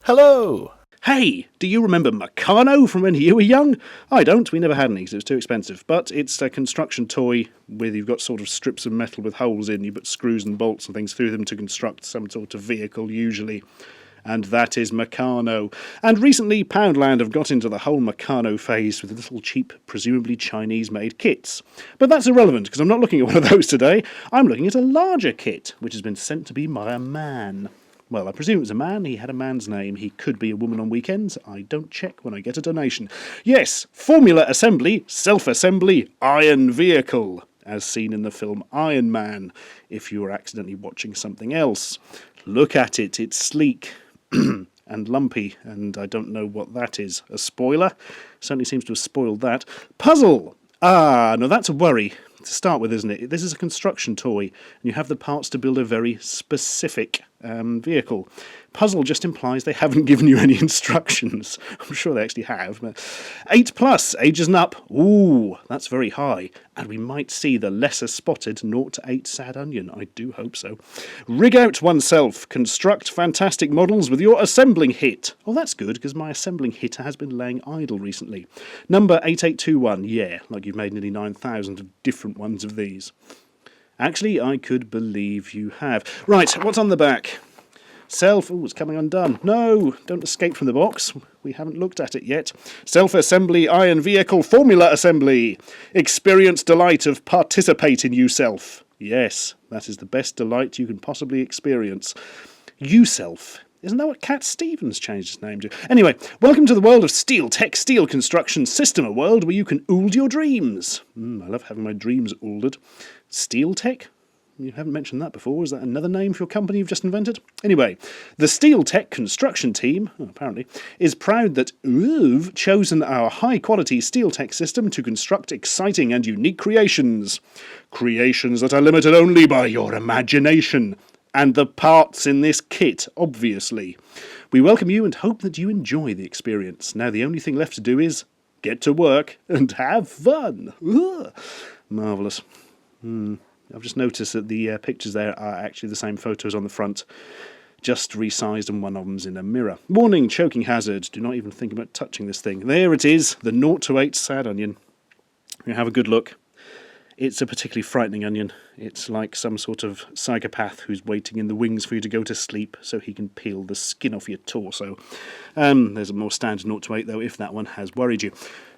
Hello! Hey, do you remember Meccano from when you were young? I don't, we never had any because it was too expensive. But it's a construction toy where you've got sort of strips of metal with holes in, you put screws and bolts and things through them to construct some sort of vehicle usually. And that is Meccano. And recently Poundland have got into the whole Meccano phase with little cheap, presumably Chinese-made kits. But that's irrelevant because I'm not looking at one of those today. I'm looking at a larger kit, which has been sent to me by a man. Well, I presume it was a man. He had a man's name. He could be a woman on weekends. I don't check when I get a donation. Yes, Formula Assembly, Self-Assembly, Iron Vehicle, as seen in the film Iron Man, if you were accidentally watching something else. Look at it. It's sleek and lumpy, and I don't know what that is. A spoiler? Certainly seems to have spoiled that. Puzzle! Ah, no, that's a worry to start with, isn't it? This is a construction toy, and you have the parts to build a very specific vehicle. Puzzle just implies they haven't given you any instructions. I'm sure they actually have. 8+, ages and up. Ooh, that's very high. And we might see the lesser spotted 0 to 8 sad onion. I do hope so. Rig out oneself. Construct fantastic models with your assembling hit. Oh, that's good, because my assembling hit has been laying idle recently. Number 8821. Yeah, like you've made nearly 9,000 of different ones of these. Actually, I could believe you have. Right, what's on the back? Oh, it's coming undone. No, don't escape from the box. We haven't looked at it yet. Self-assembly, iron vehicle, formula assembly. Experience delight of participate in yourself. Yes, that is the best delight you can possibly experience. Yourself. Isn't that what Cat Stevens changed his name to? Anyway, welcome to the world of steel tech, steel construction system, a world where you can ould your dreams. I love having my dreams oulded. Steel tech? You haven't mentioned that before. Is that another name for your company you've just invented? Anyway, the Steel Tech construction team, apparently, is proud that we've chosen our high-quality Steel Tech system to construct exciting and unique creations. Creations that are limited only by your imagination. And the parts in this kit, obviously. We welcome you and hope that you enjoy the experience. Now the only thing left to do is get to work and have fun. Marvellous. I've just noticed that the pictures there are actually the same photos on the front, just resized, and one of them's in a mirror. Warning, choking hazard. Do not even think about touching this thing. There it is, the 0 to 8 sad onion. You have a good look. It's a particularly frightening onion. It's like some sort of psychopath who's waiting in the wings for you to go to sleep so he can peel the skin off your torso. There's a more standard 0 to 8 though, if that one has worried you.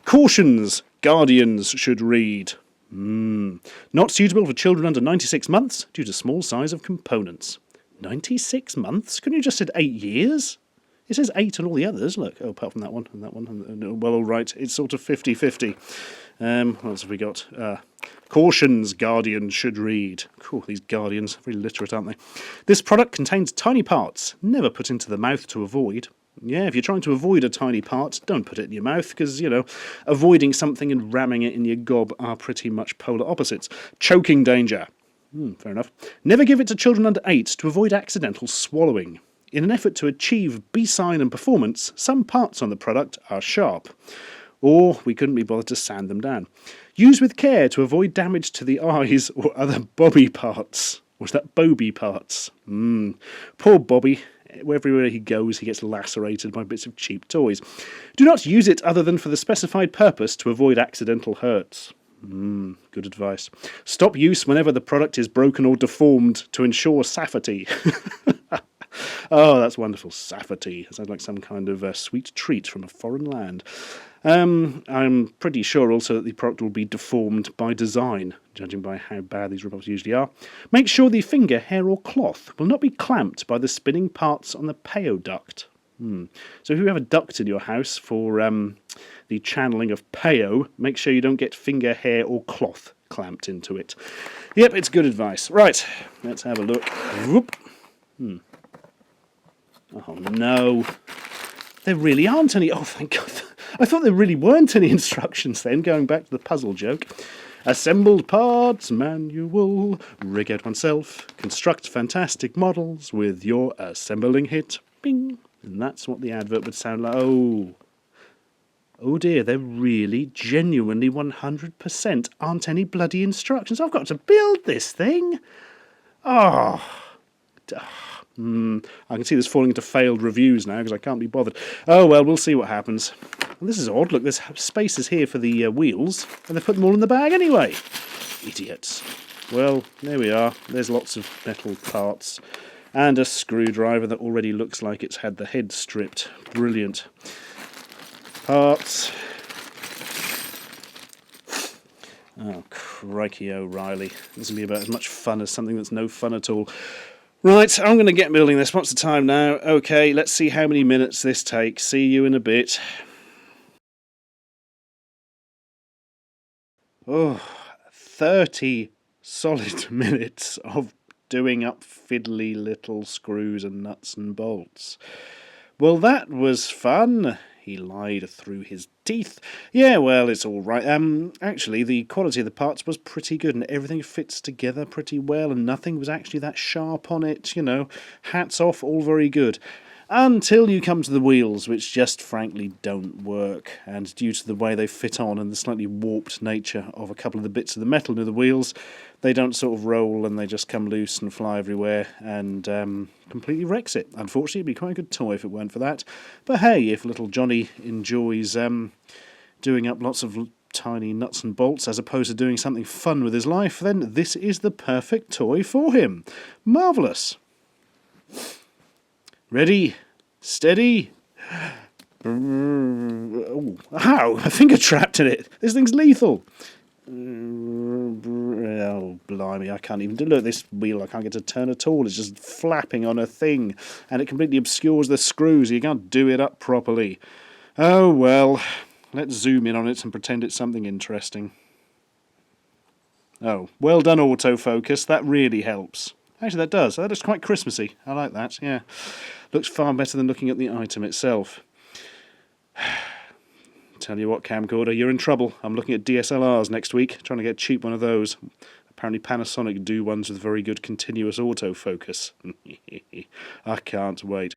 Cautions guardians should read. Not suitable for children under 96 months due to small size of components. 96 months? Couldn't you just said 8 years? It says 8 on all the others. Look, apart from that one and that one. And, well, all right, it's sort of 50-50. What else have we got? Cautions guardians should read. Cool, these guardians, very literate, aren't they? This product contains tiny parts, never put into the mouth to avoid. Yeah, if you're trying to avoid a tiny part, don't put it in your mouth, because, avoiding something and ramming it in your gob are pretty much polar opposites. Choking danger. Fair enough. Never give it to children under 8 to avoid accidental swallowing. In an effort to achieve B-sign and performance, some parts on the product are sharp. Or we couldn't be bothered to sand them down. Use with care to avoid damage to the eyes or other bobby parts. Was that Bobby parts? Poor Bobby. Everywhere he goes, he gets lacerated by bits of cheap toys. Do not use it other than for the specified purpose to avoid accidental hurts. Good advice. Stop use whenever the product is broken or deformed to ensure safety. Oh, that's wonderful. Safety. Sounds like some kind of sweet treat from a foreign land. I'm pretty sure also that the product will be deformed by design, judging by how bad these rip-offs usually are. Make sure the finger, hair or cloth will not be clamped by the spinning parts on the peo duct. So if you have a duct in your house for the channeling of peo, make sure you don't get finger, hair or cloth clamped into it. Yep, it's good advice. Right, let's have a look. Whoop. Oh no, there really aren't any. Oh, thank God. I thought there really weren't any instructions then, going back to the puzzle joke. Assembled parts, manual, rig out oneself, construct fantastic models with your assembling hit. Bing. And that's what the advert would sound like. Oh dear, there really, genuinely 100% aren't any bloody instructions. I've got to build this thing. I can see this falling into failed reviews now because I can't be bothered. Oh well, we'll see what happens. And this is odd. Look, there's spaces here for the wheels, and they put them all in the bag anyway. Idiots. Well, there we are. There's lots of metal parts. And a screwdriver that already looks like it's had the head stripped. Brilliant. Parts. Oh, crikey O'Reilly. This will be about as much fun as something that's no fun at all. Right, I'm going to get building this. What's the time now? Okay, let's see how many minutes this takes. See you in a bit. Oh, 30 solid minutes of doing up fiddly little screws and nuts and bolts. Well, that was fun. He lied through his teeth. Yeah, well, it's all right. Actually, the quality of the parts was pretty good, and everything fits together pretty well, and nothing was actually that sharp on it, you know. Hats off, all very good. Until you come to the wheels, which just frankly don't work, and due to the way they fit on and the slightly warped nature of a couple of the bits of the metal near the wheels, they don't sort of roll and they just come loose and fly everywhere and completely wrecks it. Unfortunately, it'd be quite a good toy if it weren't for that. But hey, if little Johnny enjoys doing up lots of tiny nuts and bolts as opposed to doing something fun with his life, then this is the perfect toy for him. Marvellous. Ready, steady. Oh, ow, a finger trapped in it. This thing's lethal. Oh, blimey, I can't even do. Look, this wheel, I can't get to turn at all. It's just flapping on a thing, and it completely obscures the screws. You can't do it up properly. Oh, well, let's zoom in on it and pretend it's something interesting. Oh, well done, autofocus. That really helps. Actually, that does. That looks quite Christmassy. I like that, yeah. Looks far better than looking at the item itself. Tell you what, camcorder, you're in trouble. I'm looking at DSLRs next week, trying to get a cheap one of those. Apparently Panasonic do ones with very good continuous autofocus. I can't wait.